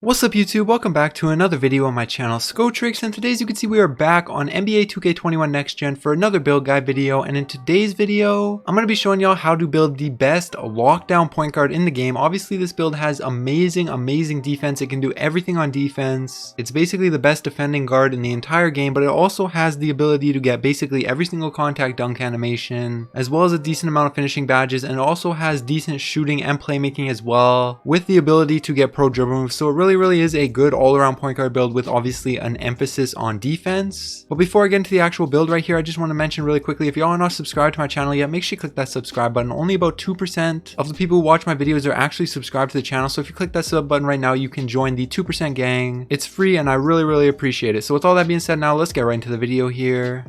What's up YouTube, welcome back to another video on my channel Skotrix, and today as you can see we are back on NBA 2K21 Next Gen for another build guide video. And in today's video I'm going to be showing y'all how to build the best lockdown point guard in the game. Obviously this build has amazing defense, it can do everything on defense, it's basically the best defending guard in the entire game, but it also has the ability to get basically every single contact dunk animation, as well as a decent amount of finishing badges, and it also has decent shooting and playmaking as well, with the ability to get pro dribble moves. So it really is a good all-around point guard build with obviously an emphasis on defense. But before I get into the actual build right here, I just want to mention really quickly, if y'all are not subscribed to my channel yet, make sure you click that subscribe button. Only about 2% of the people who watch my videos are actually subscribed to the channel, so if you click that sub button right now, you can join the 2% gang. It's free and I really appreciate it. So with all that being said, now let's get right into the video here.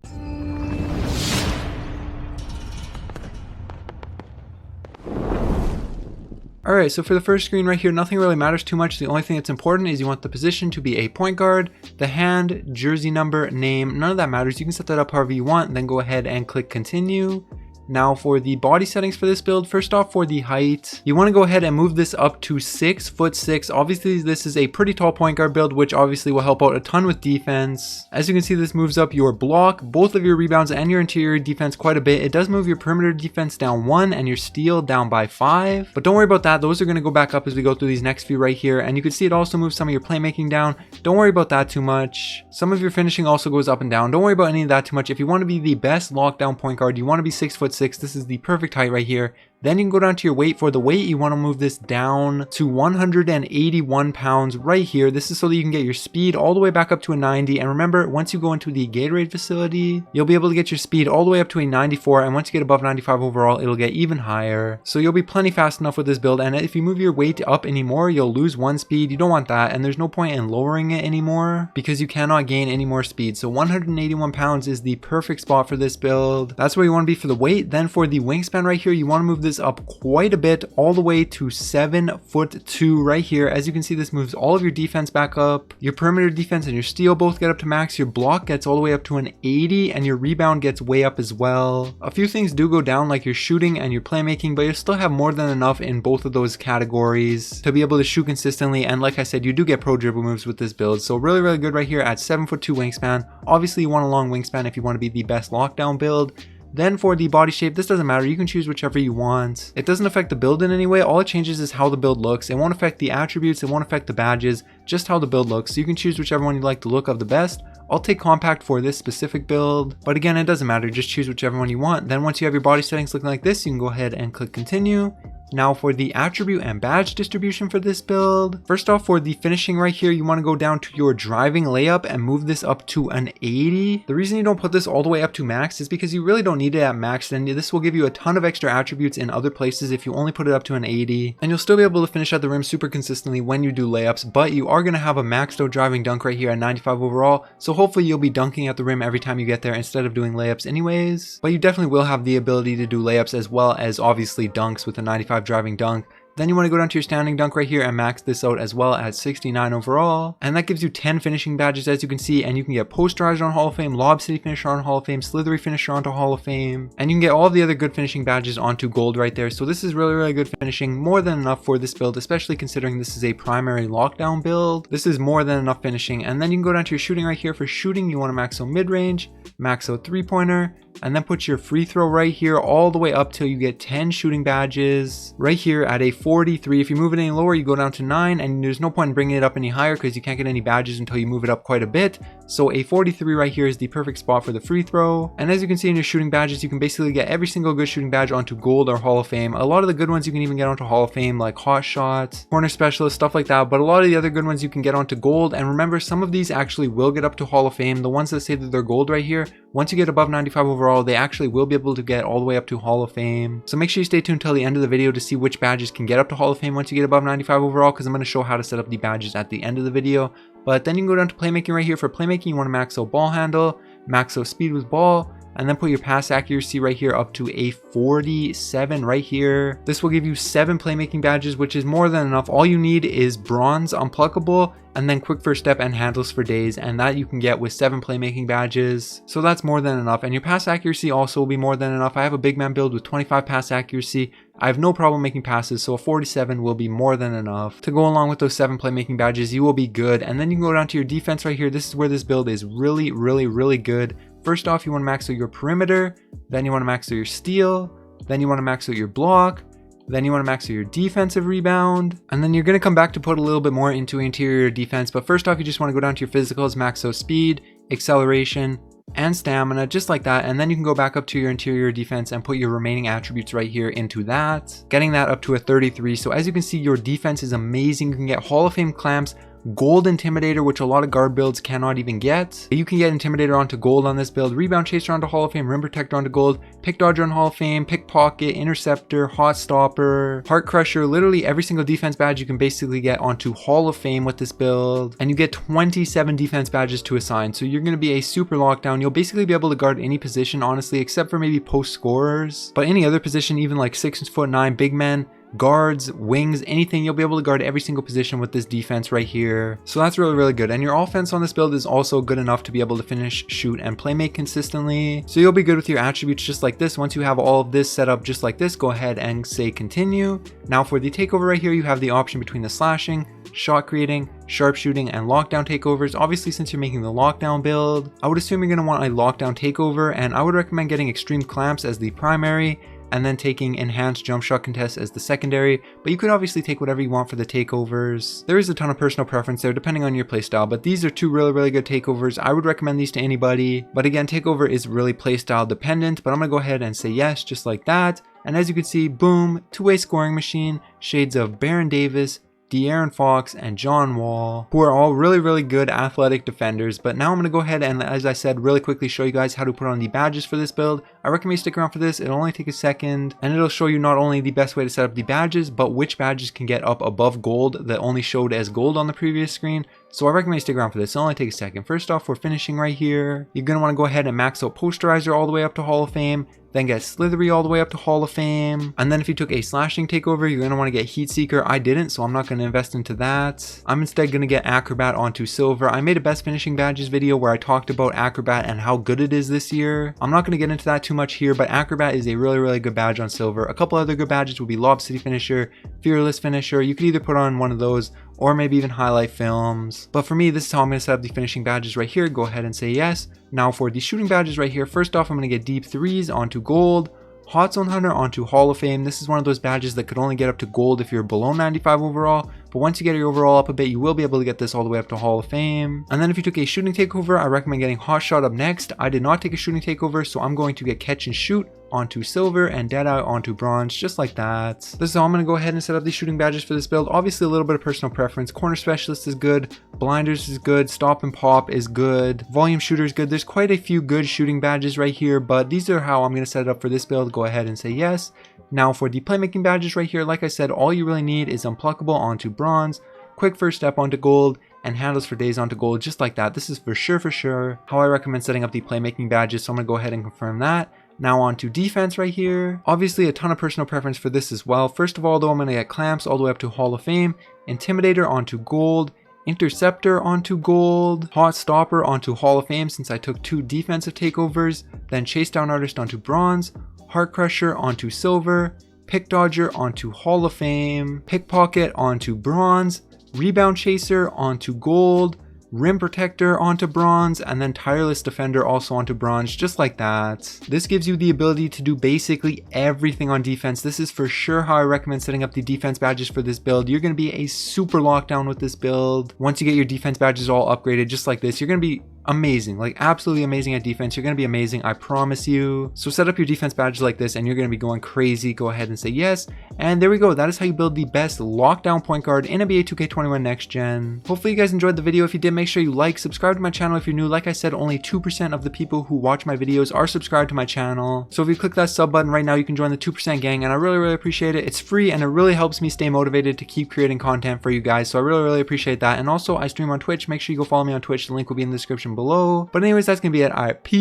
Alright, so for the first screen right here, nothing really matters too much. The only thing that's important is you want the position to be a point guard, the hand, jersey number, name, none of that matters. You can set that up however you want, then go ahead and click continue. Now for the body settings for this build, first off for the height, you want to go ahead and move this up to 6'6". Obviously this is a pretty tall point guard build, which obviously will help out a ton with defense. As you can see, this moves up your block, both of your rebounds, and your interior defense quite a bit. It does move your perimeter defense down 1 and your steal down by 5, but don't worry about that. Those are going to go back up as we go through these next few right here. And you can see it also moves some of your playmaking down. Don't worry about that too much. Some of your finishing also goes up and down. Don't worry about any of that too much. If you want to be the best lockdown point guard, you want to be 6'6". This is the perfect height right here. Then you can go down to your weight. For the weight, you want to move this down to 181 pounds right here. This is so that you can get your speed all the way back up to a 90. And remember, once you go into the Gatorade facility, you'll be able to get your speed all the way up to a 94. And once you get above 95 overall, it'll get even higher. So you'll be plenty fast enough with this build. And if you move your weight up anymore, you'll lose 1 speed. You don't want that. And there's no point in lowering it anymore because you cannot gain any more speed. So 181 pounds is the perfect spot for this build. That's where you want to be for the weight. Then for the wingspan right here, you want to move this up quite a bit, all the way to 7'2" right here. As you can see, this moves all of your defense back up. Your perimeter defense and your steal both get up to max. Your block gets all the way up to an 80, and your rebound gets way up as well. A few things do go down, like your shooting and your playmaking, but you still have more than enough in both of those categories to be able to shoot consistently. And like I said, you do get pro dribble moves with this build, so really good right here at 7'2" wingspan. Obviously you want a long wingspan if you want to be the best lockdown build. Then for the body shape, this doesn't matter, you can choose whichever you want. It doesn't affect the build in any way. All it changes is how the build looks. It won't affect the attributes, it won't affect the badges, just how the build looks. So you can choose whichever one you like the look of the best. I'll take compact for this specific build, but again, it doesn't matter, just choose whichever one you want. Then once you have your body settings looking like this, you can go ahead and click continue. Now for the attribute and badge distribution for this build, first off for the finishing right here, you want to go down to your driving layup and move this up to an 80. The reason you don't put this all the way up to max is because you really don't need it at max, and this will give you a ton of extra attributes in other places if you only put it up to an 80. And you'll still be able to finish at the rim super consistently when you do layups, but you are going to have a maxed out driving dunk right here at 95 overall, so hopefully you'll be dunking at the rim every time you get there instead of doing layups anyways. But you definitely will have the ability to do layups as well as obviously dunks with a 95 driving dunk. Then you want to go down to your standing dunk right here and max this out as well at 69 overall. And that gives you 10 finishing badges, as you can see, and you can get posterizer on Hall of Fame, lob city finisher on Hall of Fame, slithery finisher onto Hall of Fame, and you can get all the other good finishing badges onto gold right there. So this is really good finishing, more than enough for this build, especially considering this is a primary lockdown build. This is more than enough finishing. And then you can go down to your shooting right here. For shooting, you want to max out mid-range, max out three-pointer, and then put your free throw right here all the way up till you get 10 shooting badges right here at a 43. If you move it any lower, you go down to 9, and there's no point in bringing it up any higher because you can't get any badges until you move it up quite a bit. So a 43 right here is the perfect spot for the free throw. And as you can see in your shooting badges, you can basically get every single good shooting badge onto gold or Hall of Fame. A lot of the good ones you can even get onto Hall of Fame, like hot shot, corner specialist, stuff like that. But a lot of the other good ones you can get onto gold. And remember, some of these actually will get up to Hall of Fame. The ones that say that they're gold right here, once you get above 95 overall, they actually will be able to get all the way up to Hall of Fame. So make sure you stay tuned till the end of the video to see which badges can get up to Hall of Fame once you get above 95 overall, because I'm going to show how to set up the badges at the end of the video. But then you can go down to playmaking right here. For playmaking, you want to max out ball handle, max out speed with ball, and then put your pass accuracy right here up to a 47 right here. This will give you 7 playmaking badges, which is more than enough. All you need is bronze unpluckable and then quick first step and handles for days, and that you can get with 7 playmaking badges. So that's more than enough, and your pass accuracy also will be more than enough. I have a big man build with 25 pass accuracy. I have no problem making passes, so a 47 will be more than enough. To go along with those 7 playmaking badges, you will be good. And then you can go down to your defense right here. This is where this build is really good. First off, you want to max out your perimeter, then you want to max out your steal, then you want to max out your block, then you want to max out your defensive rebound, and then you're going to come back to put a little bit more into interior defense. But first off, you just want to go down to your physicals, max out speed, acceleration, and stamina, just like that. And then you can go back up to your interior defense and put your remaining attributes right here into that, getting that up to a 33. So as you can see, your defense is amazing. You can get Hall of Fame clamps, gold intimidator, which a lot of guard builds cannot even get. You can get intimidator onto gold on this build, rebound chaser onto Hall of Fame, rim protector onto gold, pick dodger on Hall of Fame, pickpocket, interceptor, hot stopper, heart crusher. Literally every single defense badge you can basically get onto Hall of Fame with this build, and you get 27 defense badges to assign. So you're going to be a super lockdown. You'll basically be able to guard any position, honestly, except for maybe post scorers, but any other position, even like 6'9" big men, guards, wings, anything, you'll be able to guard every single position with this defense right here. So that's really good. And your offense on this build is also good enough to be able to finish, shoot, and play make consistently. So you'll be good with your attributes just like this. Once you have all of this set up just like this, go ahead and say continue. Now for the takeover right here, you have the option between the slashing, shot creating, sharpshooting, and lockdown takeovers. Obviously, since you're making the lockdown build, I would assume you're going to want a lockdown takeover, and I would recommend getting extreme clamps as the primary, and then taking enhanced jump shot contest as the secondary, but you could obviously take whatever you want for the takeovers. There is a ton of personal preference there depending on your playstyle, but these are 2 really good takeovers. I would recommend these to anybody, but again, takeover is really playstyle dependent. But I'm gonna go ahead and say yes, just like that. And as you can see, boom, 2-way scoring machine, shades of Baron Davis, De'Aaron Fox, and John Wall, who are all really good athletic defenders. But now I'm going to go ahead and, as I said, really quickly show you guys how to put on the badges for this build. I recommend you stick around for this. It'll only take a second, and it'll show you not only the best way to set up the badges, but which badges can get up above gold that only showed as gold on the previous screen. So I recommend you stick around for this. It'll only take a second. First off, we're finishing right here. You're going to want to go ahead and max out Posterizer all the way up to Hall of Fame, then get Slithery all the way up to Hall of Fame. And then if you took a slashing takeover, you're going to want to get Heat Seeker. I didn't, so I'm not going to invest into that. I'm instead going to get Acrobat onto Silver. I made a best finishing badges video where I talked about Acrobat and how good it is this year. I'm not going to get into that too much here, but Acrobat is a really good badge on Silver. A couple other good badges would be Lob City Finisher, Fearless Finisher. You could either put on one of those or maybe even highlight films. But for me, this is how I'm going to set up the finishing badges right here. Go ahead and say yes. Now for the shooting badges right here, first off, I'm going to get Deep Threes onto Gold, Hot Zone Hunter onto Hall of Fame. This is one of those badges that could only get up to Gold if you're below 95 overall, but once you get your overall up a bit, you will be able to get this all the way up to Hall of Fame. And then if you took a shooting takeover, I recommend getting Hot Shot up next. I did not take a shooting takeover, so I'm going to get Catch and Shoot onto Silver and Deadeye onto Bronze, just like that. This is how I'm going to go ahead and set up these shooting badges for this build. Obviously a little bit of personal preference. Corner Specialist is good, Blinders is good, Stop and Pop is good, Volume Shooter is good. There's quite a few good shooting badges right here, but these are how I'm going to set it up for this build. Go ahead and say yes. Now for the playmaking badges right here, like I said, all you really need is Unpluckable onto Bronze, Quick First Step onto Gold, and Handles for Days onto Gold, just like that. This is for sure how I recommend setting up the playmaking badges, so I'm going to go ahead and confirm that. Now on to defense right here. Obviously a ton of personal preference for this as well. First of all, though, I'm going to get Clamps all the way up to Hall of Fame, Intimidator onto Gold, Interceptor onto Gold, Hot Stopper onto Hall of Fame since I took 2 defensive takeovers, then Chase Down Artist onto Bronze, Heart Crusher onto Silver, Pick Dodger onto Hall of Fame, Pickpocket onto Bronze, Rebound Chaser onto Gold, Rim Protector onto Bronze, and then Tireless Defender also onto Bronze, just like that. This gives you the ability to do basically everything on defense. This is for sure how I recommend setting up the defense badges for this build. You're going to be a super lockdown with this build. Once you get your defense badges all upgraded just like this, you're going to be amazing, like absolutely amazing at defense. You're going to be amazing, I promise you. So set up your defense badges like this and you're going to be going crazy. Go ahead and say yes. And there we go. That is how you build the best lockdown point guard in NBA 2K21 Next Gen. Hopefully you guys enjoyed the video. If you did, make sure you like, subscribe to my channel if you're new. Like I said, only 2% of the people who watch my videos are subscribed to my channel. So if you click that sub button right now, you can join the 2% gang, and I really appreciate it. It's free and it really helps me stay motivated to keep creating content for you guys. So I really appreciate that. And also I stream on Twitch. Make sure you go follow me on Twitch. The link will be in the description below. below. But anyways, that's gonna be it. Alright, peace.